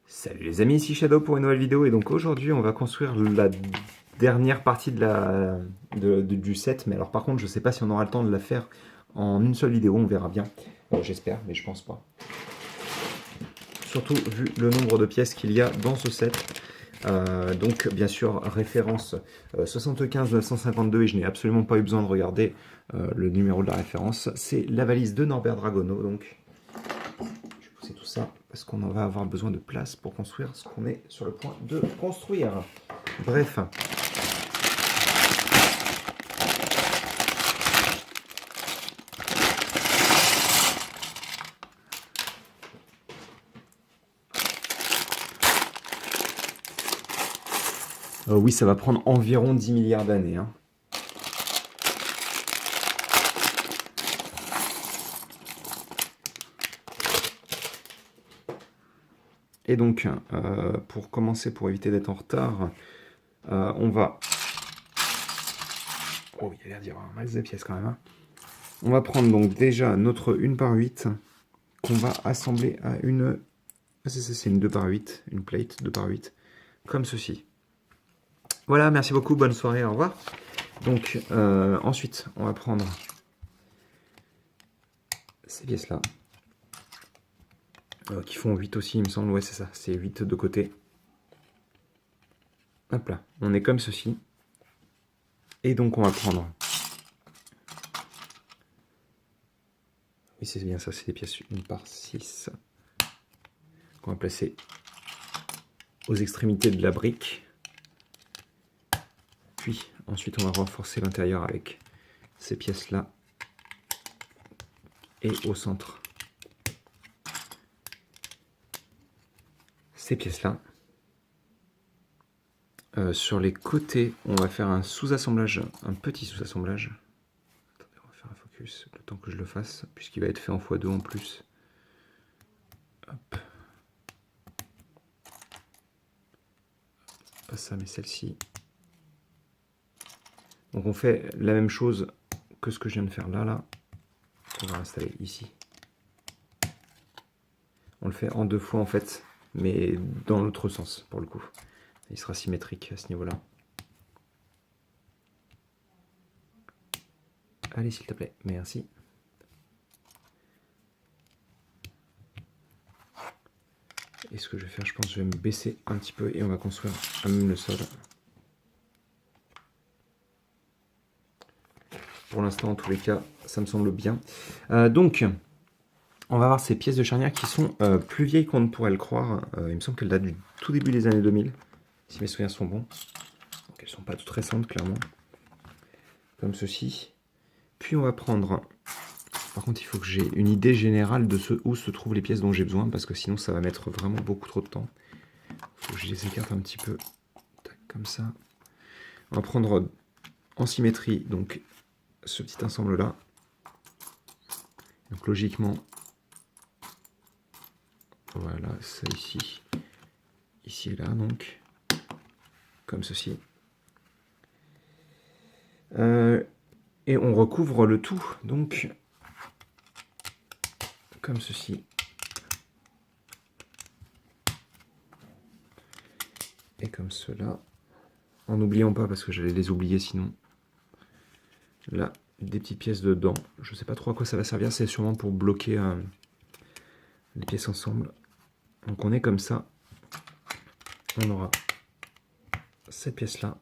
Salut les amis, ici Shadow pour une nouvelle vidéo et donc aujourd'hui on va construire la dernière partie du set, mais alors par contre je sais pas si on aura le temps de la faire en une seule vidéo, on verra bien, j'espère mais je pense pas. Surtout vu le nombre de pièces qu'il y a dans ce set. Donc bien sûr référence 75 952 et je n'ai absolument pas eu besoin de regarder le numéro de la référence, c'est la valise de Norbert Dragono, donc je vais pousser tout ça parce qu'on va avoir besoin de place pour construire ce qu'on est sur le point de construire. Bref. Oui, ça va prendre environ 10 milliards d'années. Hein. Et donc, pour commencer, pour éviter d'être en retard, on va... Oh, il y a l'air d'y avoir un max de pièces quand même. Hein. On va prendre donc déjà notre 1/8 qu'on va assembler à une... C'est une 2/8, une plate 2/8, comme ceci. Voilà, merci beaucoup, bonne soirée, au revoir. Donc, ensuite, on va prendre ces pièces-là, qui font 8 aussi, il me semble. Ouais, c'est ça, c'est 8 de côté. Hop là, on est comme ceci. Et donc, on va prendre... Oui, c'est bien ça, c'est des pièces 1/6 qu'on va placer aux extrémités de la brique. Puis, ensuite, on va renforcer l'intérieur avec ces pièces-là. Et au centre, ces pièces-là. Sur les côtés, on va faire un sous-assemblage, un petit sous-assemblage. Attendez, on va faire un focus le temps que je le fasse, puisqu'il va être fait en x2 en plus. Hop. Pas ça, mais celle-ci. Donc on fait la même chose que ce que je viens de faire là. On va l'installer ici. On le fait en 2 fois en fait, mais dans l'autre sens pour le coup. Il sera symétrique à ce niveau-là. Allez, s'il te plaît, merci. Et ce que je vais faire, je pense que je vais me baisser un petit peu et on va construire à même le sol. Pour l'instant, en tous les cas, ça me semble bien. Donc, on va avoir ces pièces de charnière qui sont plus vieilles qu'on ne pourrait le croire. Il me semble qu'elles datent du tout début des années 2000, si mes souvenirs sont bons. Donc, elles ne sont pas toutes récentes, clairement. Comme ceci. Puis, on va prendre... Par contre, il faut que j'ai une idée générale de où se trouvent les pièces dont j'ai besoin, parce que sinon, ça va mettre vraiment beaucoup trop de temps. Il faut que je les écarte un petit peu. Tac, comme ça. On va prendre en symétrie, donc, ce petit ensemble-là. Donc, logiquement... Voilà, ça ici. Ici et là, donc. Comme ceci. Et on recouvre le tout, donc, comme ceci. Et comme cela. En n'oubliant pas, parce que j'allais les oublier sinon. Là, des petites pièces dedans. Je ne sais pas trop à quoi ça va servir, c'est sûrement pour bloquer les pièces ensemble. Donc on est comme ça. On aura cette pièce-là.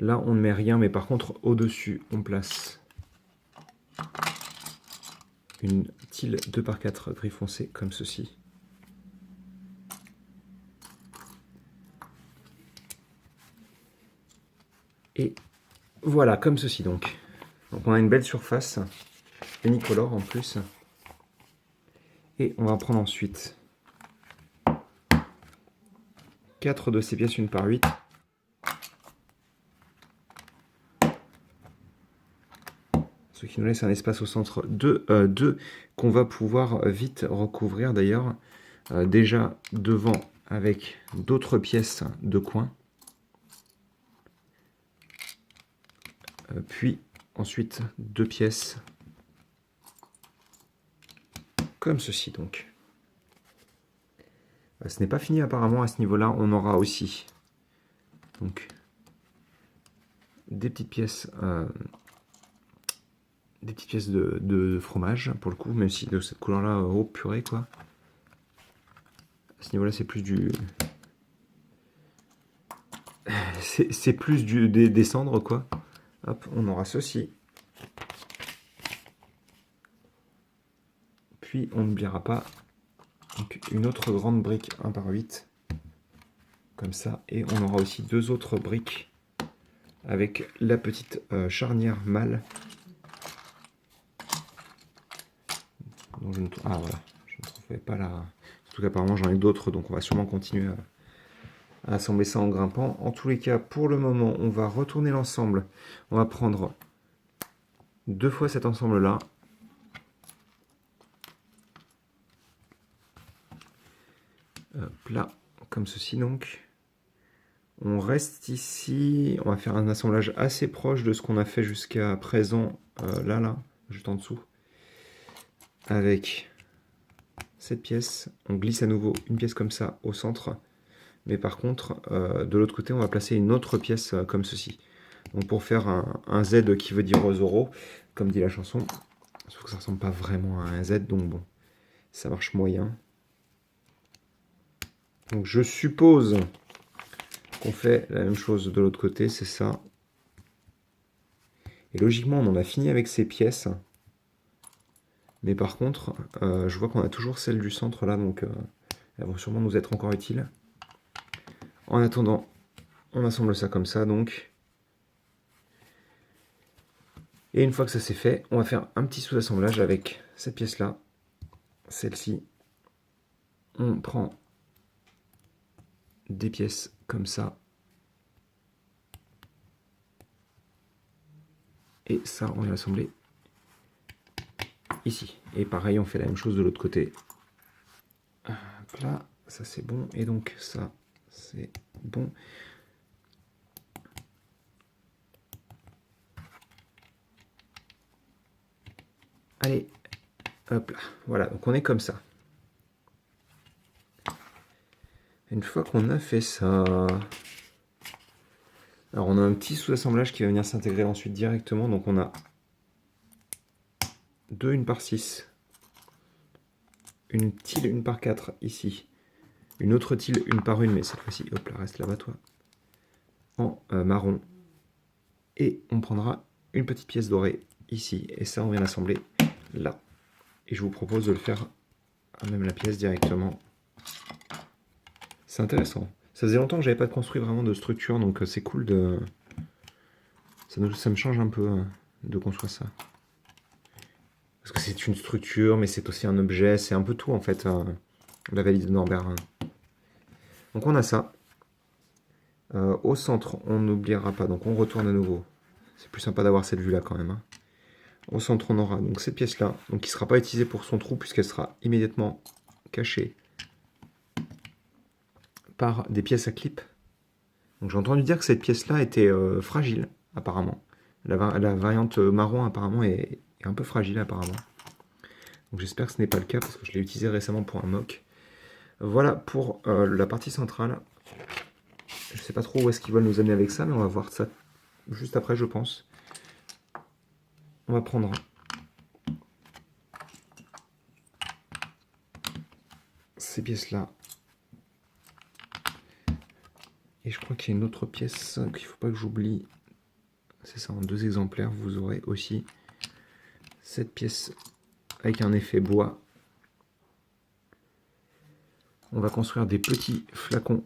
Là, on ne met rien, mais par contre, au-dessus, on place une tile 2x4 gris foncé, comme ceci. Et voilà, comme ceci donc. Donc on a une belle surface, unicolore en plus. Et on va prendre ensuite 4 de ces pièces 1/8. Ce qui nous laisse un espace au centre 2 qu'on va pouvoir vite recouvrir d'ailleurs. Déjà devant avec d'autres pièces de coin. Puis ensuite 2 pièces comme ceci donc. Ce n'est pas fini apparemment à ce niveau-là. On aura aussi donc des petites pièces de fromage pour le coup, même si de cette couleur-là, oh purée quoi. À ce niveau-là, c'est plus du... C'est plus des cendres quoi. Hop, on aura ceci. Puis on n'oubliera pas donc, une autre grande brique 1 par 8. Comme ça. Et on aura aussi 2 autres briques avec la petite charnière mâle. Donc ah voilà, je ne trouvais pas la... Surtout qu'apparemment j'en ai d'autres, donc on va sûrement continuer à assembler ça en grimpant. En tous les cas, pour le moment, on va retourner l'ensemble. On va prendre 2 fois cet ensemble-là. Là, comme ceci donc. On reste ici, on va faire un assemblage assez proche de ce qu'on a fait jusqu'à présent, là, juste en dessous. Avec cette pièce, on glisse à nouveau une pièce comme ça au centre. Mais par contre, de l'autre côté, on va placer une autre pièce comme ceci. Donc pour faire un Z qui veut dire Zoro, comme dit la chanson. Sauf que ça ressemble pas vraiment à un Z, donc bon, ça marche moyen. Donc je suppose qu'on fait la même chose de l'autre côté, c'est ça. Et logiquement, on en a fini avec ces pièces. Mais par contre, je vois qu'on a toujours celle du centre là, donc elles vont sûrement nous être encore utiles. En attendant, on assemble ça comme ça, donc. Et une fois que ça c'est fait, on va faire un petit sous-assemblage avec cette pièce-là, celle-ci. On prend des pièces comme ça. Et ça, on va l'assembler ici. Et pareil, on fait la même chose de l'autre côté. Hop là, ça c'est bon. Et donc ça, c'est bon. Allez, hop là. Voilà, donc on est comme ça. Une fois qu'on a fait ça... Alors on a un petit sous-assemblage qui va venir s'intégrer ensuite directement. Donc on a 2 1 par 6. Une tile 1 par 4 ici. Une autre tile 1 par 1, mais cette fois-ci, hop là, reste là-bas toi. En marron. Et on prendra une petite pièce dorée ici. Et ça, on vient l'assembler là. Et je vous propose de le faire à même la pièce directement. C'est intéressant. Ça faisait longtemps que j'avais pas construit vraiment de structure, donc c'est cool de... Ça me change un peu de construire ça. Parce que c'est une structure, mais c'est aussi un objet, c'est un peu tout en fait, la valise de Norbert. Donc on a ça. Au centre, on n'oubliera pas, donc on retourne à nouveau. C'est plus sympa d'avoir cette vue-là quand même. Hein. Au centre, on aura donc cette pièce-là, donc qui ne sera pas utilisée pour son trou, puisqu'elle sera immédiatement cachée par des pièces à clip. Donc j'ai entendu dire que cette pièce-là était fragile, apparemment. La variante marron, apparemment, est un peu fragile, apparemment. Donc j'espère que ce n'est pas le cas, parce que je l'ai utilisé récemment pour un mock. Voilà pour la partie centrale. Je ne sais pas trop où est-ce qu'ils veulent nous amener avec ça, mais on va voir ça juste après, je pense. On va prendre ces pièces-là. Et je crois qu'il y a une autre pièce qu'il ne faut pas que j'oublie. C'est ça, en 2 exemplaires, vous aurez aussi cette pièce avec un effet bois. On va construire des petits flacons.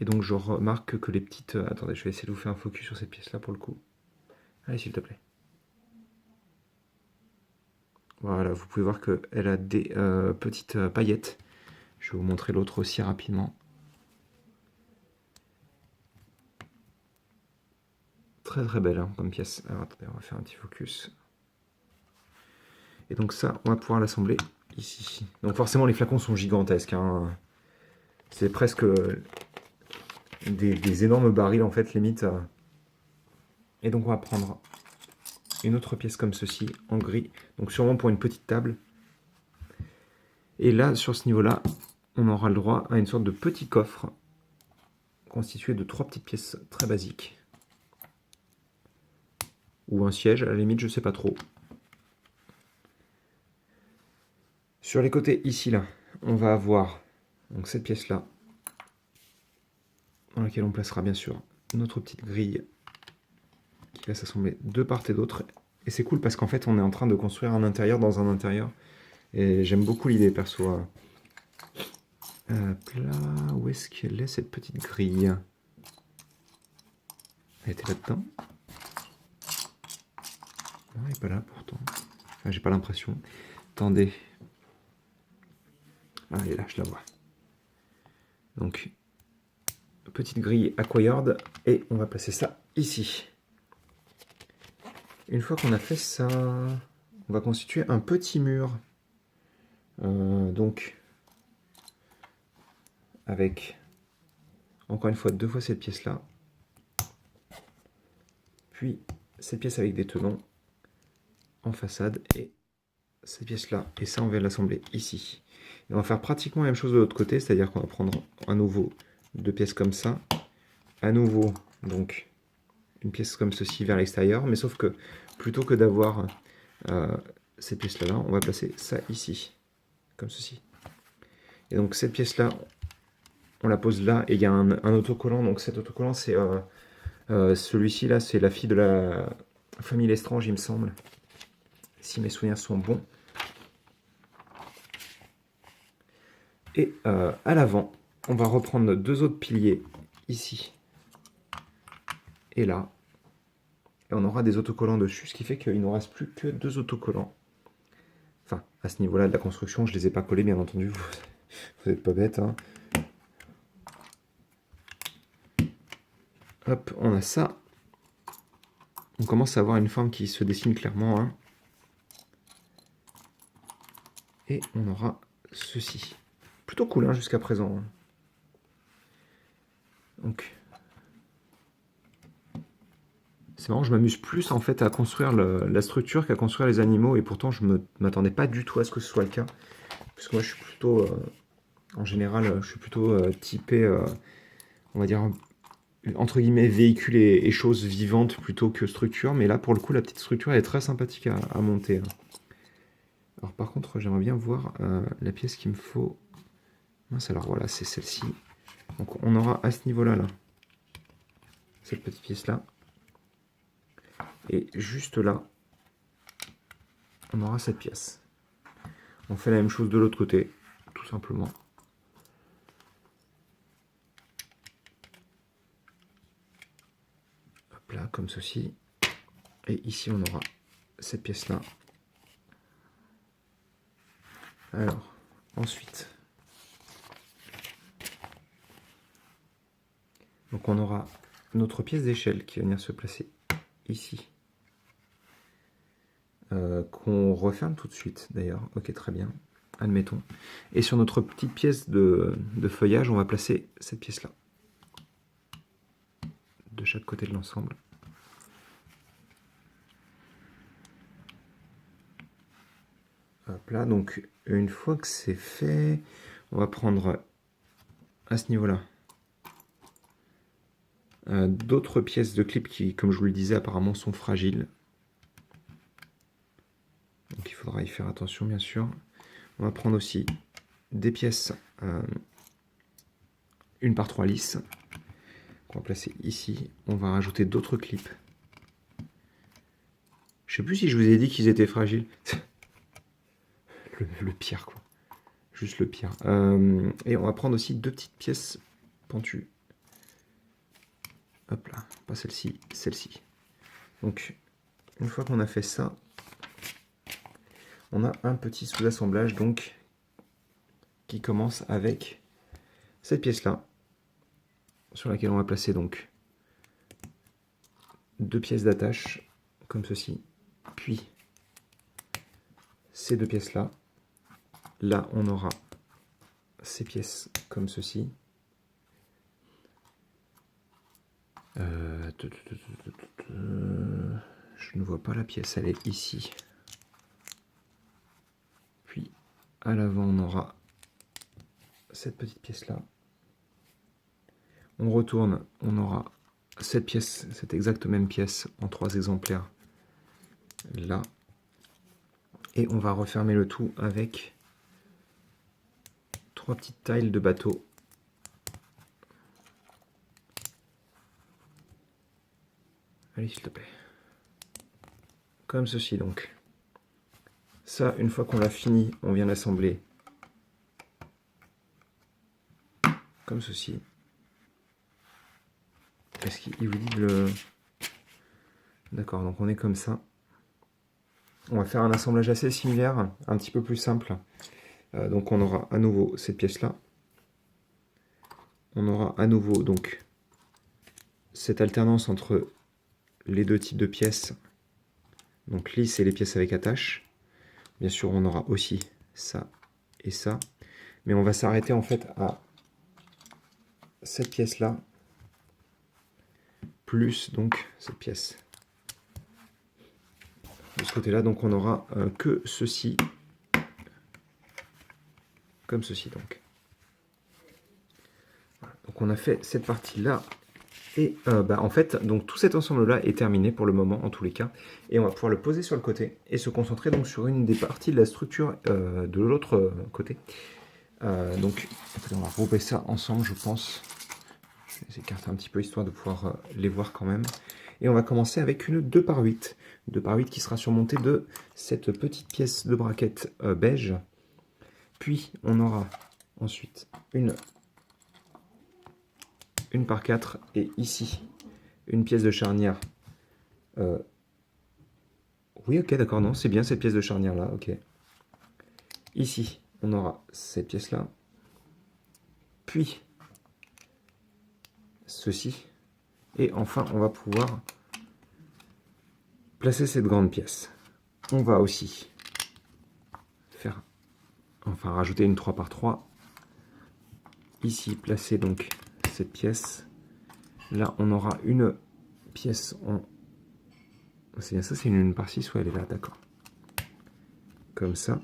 Et donc je remarque que les petites... Attendez, je vais essayer de vous faire un focus sur cette pièce-là pour le coup. Allez, s'il te plaît. Voilà, vous pouvez voir qu'elle a des petites paillettes. Je vais vous montrer l'autre aussi rapidement. Très très belle hein, comme pièce. Alors attendez, on va faire un petit focus. Et donc ça, on va pouvoir l'assembler ici. Donc forcément les flacons sont gigantesques. Hein. C'est presque des énormes barils en fait, limite. Et donc on va prendre une autre pièce comme ceci, en gris. Donc sûrement pour une petite table. Et là, sur ce niveau-là, on aura le droit à une sorte de petit coffre constitué de 3 petites pièces très basiques. Ou un siège, à la limite, je sais pas trop. Sur les côtés, ici, là, on va avoir donc cette pièce-là, dans laquelle on placera bien sûr notre petite grille qui va s'assembler de part et d'autre. Et c'est cool parce qu'en fait, on est en train de construire un intérieur dans un intérieur. Et j'aime beaucoup l'idée, perso. Hop là, où est-ce qu'elle est, cette petite grille? Elle était là-dedans? Non, elle n'est pas là, pourtant. Enfin, j'ai pas l'impression. Attendez. Ah, elle est là, je la vois. Donc, petite grille acquired. Et on va placer ça ici. Une fois qu'on a fait ça, on va constituer un petit mur. Donc, avec, encore une fois, 2 fois cette pièce-là. Puis, cette pièce avec des tenons en façade. Et cette pièce-là. Et ça, on va l'assembler ici. Et on va faire pratiquement la même chose de l'autre côté. C'est-à-dire qu'on va prendre à nouveau 2 pièces comme ça. À nouveau, donc, une pièce comme ceci vers l'extérieur. Mais sauf que, plutôt que d'avoir ces pièces-là, on va placer ça ici. Comme ceci. Et donc, cette pièce-là, on la pose là. Et il y a un autocollant. Donc, cet autocollant, c'est celui-ci, là, c'est la fille de la famille Lestrange, il me semble. Si mes souvenirs sont bons. Et à l'avant, on va reprendre 2 autres piliers ici et là. Et on aura des autocollants dessus, ce qui fait qu'il ne nous reste plus que 2 autocollants. Enfin, à ce niveau-là de la construction, je ne les ai pas collés, bien entendu. Vous n'êtes pas bêtes. Hein. Hop, on a ça. On commence à avoir une forme qui se dessine clairement. Hein. Et on aura ceci. Plutôt cool hein, jusqu'à présent. Hein. Donc, c'est marrant, je m'amuse plus en fait à construire la structure qu'à construire les animaux. Et pourtant, je ne m'attendais pas du tout à ce que ce soit le cas. Parce que moi, je suis plutôt... en général, je suis plutôt typé, on va dire, entre guillemets, véhicule et choses vivantes plutôt que structure. Mais là, pour le coup, la petite structure elle est très sympathique à monter. Hein. Alors par contre, j'aimerais bien voir la pièce qu'il me faut. Mince, alors voilà, c'est celle-ci. Donc on aura à ce niveau-là, là, cette petite pièce-là. Et juste là, on aura cette pièce. On fait la même chose de l'autre côté, tout simplement. Hop là, comme ceci. Et ici, on aura cette pièce-là. Alors, ensuite, donc on aura notre pièce d'échelle qui va venir se placer ici. Qu'on referme tout de suite d'ailleurs. Ok, très bien. Admettons. Et sur notre petite pièce de feuillage, on va placer cette pièce-là. De chaque côté de l'ensemble. Hop là, donc une fois que c'est fait, on va prendre à ce niveau-là d'autres pièces de clip qui, comme je vous le disais, apparemment sont fragiles. Donc il faudra y faire attention, bien sûr. On va prendre aussi des pièces 1 par 3 lisses qu'on va placer ici. On va rajouter d'autres clips. Je sais plus si je vous ai dit qu'ils étaient fragiles. le pire, quoi. Juste le pire. Et on va prendre aussi 2 petites pièces pentues. Hop là, pas celle-ci, celle-ci. Donc, une fois qu'on a fait ça, on a un petit sous-assemblage donc qui commence avec cette pièce-là, sur laquelle on va placer donc 2 pièces d'attache, comme ceci, puis ces 2 pièces-là. Là, on aura ces pièces comme ceci. Je ne vois pas la pièce, elle est ici. Puis, à l'avant, on aura cette petite pièce-là. On retourne, on aura cette pièce, cette exacte même pièce en 3 exemplaires là. Et on va refermer le tout avec 3 petites tailles de bateau. Allez, s'il te plaît. Comme ceci donc. Ça, une fois qu'on l'a fini, on vient l'assembler comme ceci. Est-ce qu'il vous dit de le... D'accord, donc on est comme ça. On va faire un assemblage assez similaire, un petit peu plus simple. Donc on aura à nouveau cette pièce-là. On aura à nouveau donc cette alternance entre les deux types de pièces, donc lisses et les pièces avec attache. Bien sûr, on aura aussi ça et ça, mais on va s'arrêter en fait à cette pièce-là, plus donc cette pièce. De ce côté-là, donc on aura que ceci, comme ceci donc. Voilà. Donc on a fait cette partie-là. Et en fait, donc tout cet ensemble-là est terminé pour le moment, en tous les cas. Et on va pouvoir le poser sur le côté et se concentrer donc sur une des parties de la structure de l'autre côté. Donc, on va regrouper ça ensemble, je pense. Je vais les écarter un petit peu, histoire de pouvoir les voir quand même. Et on va commencer avec une 2x8. 2x8 qui sera surmontée de cette petite pièce de braquette beige. Puis, on aura ensuite une par 4 et ici une pièce de charnière. Oui, ok, d'accord, non, c'est bien cette pièce de charnière là, ok. Ici, on aura cette pièce là, puis ceci, et enfin on va pouvoir placer cette grande pièce. On va aussi faire, enfin rajouter une 3x3. Ici, placer donc cette pièce. Là, on aura une pièce en... C'est bien ça, c'est une par 6, ouais, elle est là, d'accord. Comme ça.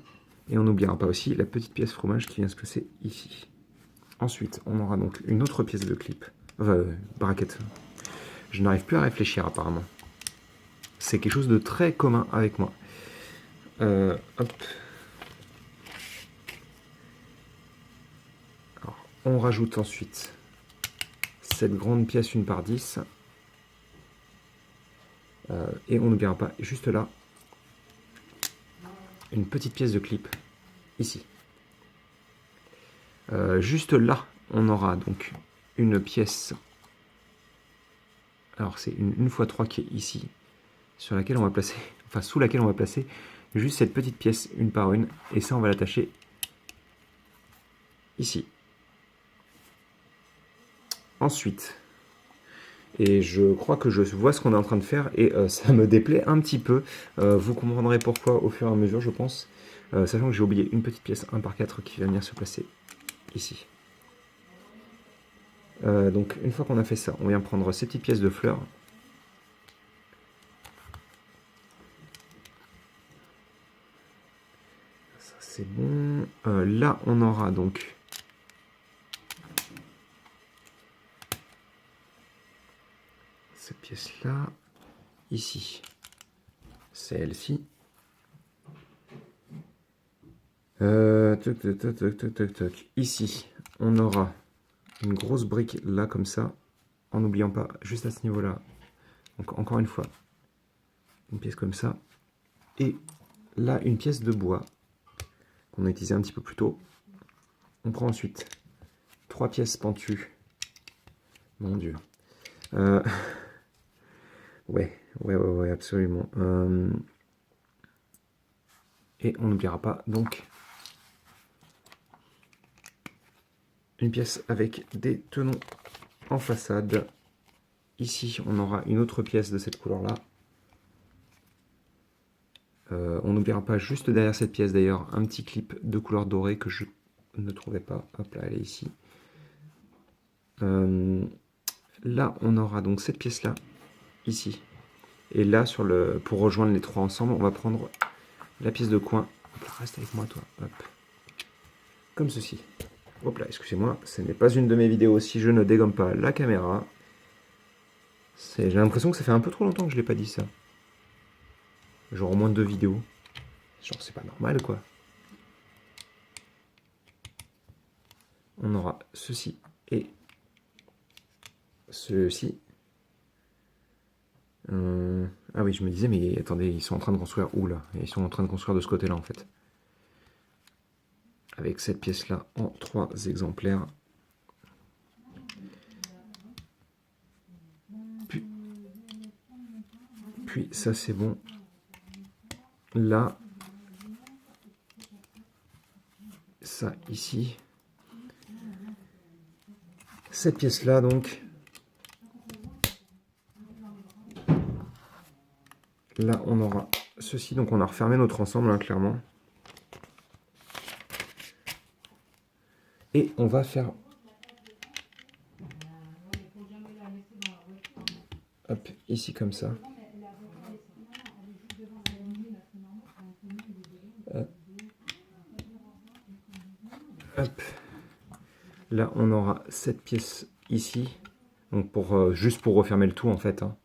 Et on n'oubliera pas aussi la petite pièce fromage qui vient se placer ici. Ensuite, on aura donc une autre pièce de clip. Braquette. Je n'arrive plus à réfléchir apparemment. C'est quelque chose de très commun avec moi. Hop. Alors, on rajoute ensuite cette grande pièce 1 par 10. Et on n'oubliera pas, juste là, une petite pièce de clip, ici. Juste là, on aura donc une pièce, alors c'est une x 3 qui est ici, sur laquelle on va placer, enfin sous laquelle on va placer juste cette petite pièce 1 par 1, et ça on va l'attacher ici. Ensuite, et je crois que je vois ce qu'on est en train de faire, et ça me déplaît un petit peu, vous comprendrez pourquoi au fur et à mesure je pense, sachant que j'ai oublié une petite pièce 1 par 4 qui va venir se placer ici. Donc une fois qu'on a fait ça, on vient prendre ces petites pièces de fleurs. Ça c'est bon. Là on aura donc cette pièce là, ici, celle-ci. Ici, on aura une grosse brique là comme ça, en n'oubliant pas juste à ce niveau là, donc encore une fois une pièce comme ça, et là une pièce de bois qu'on a utilisé un petit peu plus tôt. On prend ensuite 3 pièces pentues, mon dieu, ouais, absolument, et on n'oubliera pas donc une pièce avec des tenons en façade. Ici, on aura une autre pièce de cette couleur-là. On n'oubliera pas juste derrière cette pièce d'ailleurs un petit clip de couleur dorée que je ne trouvais pas. Hop là, elle est ici. Là, on aura donc cette pièce-là, ici. Et là, pour rejoindre les trois ensemble, on va prendre la pièce de coin. Hop là, reste avec moi, toi. Hop. comme ceci. Hop là, excusez-moi, ce n'est pas une de mes vidéos si je ne dégomme pas la caméra. J'ai l'impression que ça fait un peu trop longtemps que je l'ai pas dit ça. Genre au moins 2 vidéos. Genre c'est pas normal quoi. On aura ceci et ceci. Ah oui, je me disais, mais attendez, ils sont en train de construire où là? Ils sont en train de construire de ce côté-là en fait. Avec cette pièce-là en 3 exemplaires. Puis ça c'est bon. Là, ça ici. Cette pièce-là donc. Là, on aura ceci. Donc, on a refermé notre ensemble, hein, clairement. Et on va faire... Hop, ici comme ça. Hop. Là, on aura cette pièce ici. Donc, juste pour refermer le tout, en fait. Hein.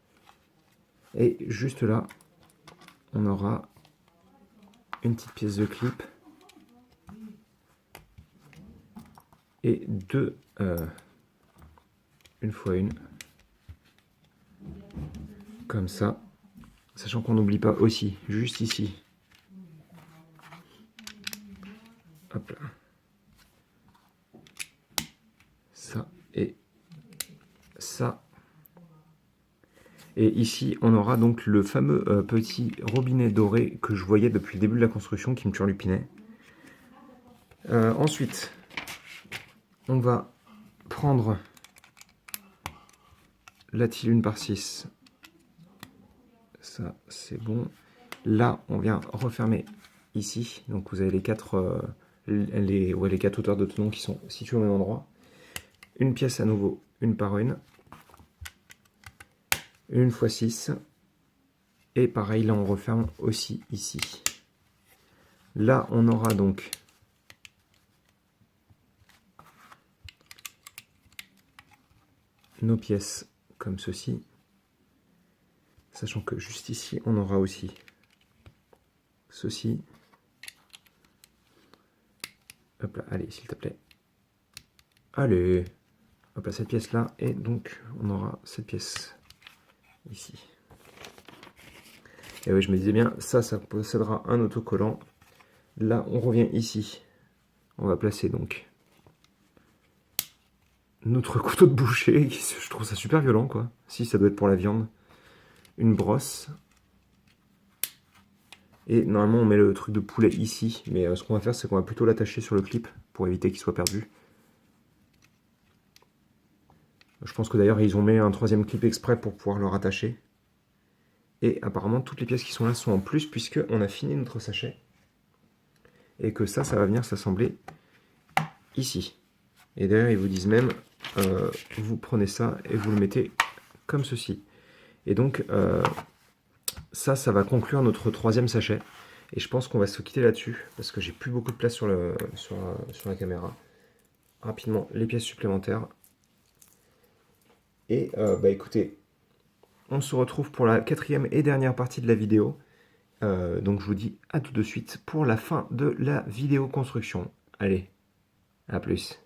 Et juste là, on aura une petite pièce de clip. Et deux, une fois une. Comme ça. Sachant qu'on n'oublie pas aussi, juste ici. Hop là. Ça et ça. Et ici, on aura donc le fameux petit robinet doré que je voyais depuis le début de la construction qui me turlupinait. Ensuite, on va prendre la tille 1/6. Ça, c'est bon. Là, on vient refermer ici. Donc, vous avez les 4 les 4 hauteurs de tenon qui sont situées au même endroit. Une pièce à nouveau, une par une. Une fois 6. Et pareil, là, on referme aussi ici. Là, on aura donc nos pièces comme ceci. Sachant que juste ici, on aura aussi ceci. Hop là, allez, s'il te plaît. Allez. Hop là, cette pièce-là. Et donc, on aura cette pièce ici. Et oui, je me disais bien, ça possédera un autocollant. Là, on revient ici. On va placer donc notre couteau de boucher. Je trouve ça super violent, quoi. Si, ça doit être pour la viande. Une brosse. Et normalement, on met le truc de poulet ici. Mais ce qu'on va faire, c'est qu'on va plutôt l'attacher sur le clip pour éviter qu'il soit perdu. Je pense que d'ailleurs, ils ont mis un 3e clip exprès pour pouvoir le rattacher. Et apparemment, toutes les pièces qui sont là sont en plus, puisqu'on a fini notre sachet. Et que ça va venir s'assembler ici. Et d'ailleurs, ils vous disent même, vous prenez ça et vous le mettez comme ceci. Et donc, ça va conclure notre 3e sachet. Et je pense qu'on va se quitter là-dessus, parce que j'ai plus beaucoup de place sur la caméra. Rapidement, les pièces supplémentaires. Et écoutez, on se retrouve pour la 4e et dernière partie de la vidéo. Donc je vous dis à tout de suite pour la fin de la vidéo construction. Allez, à plus.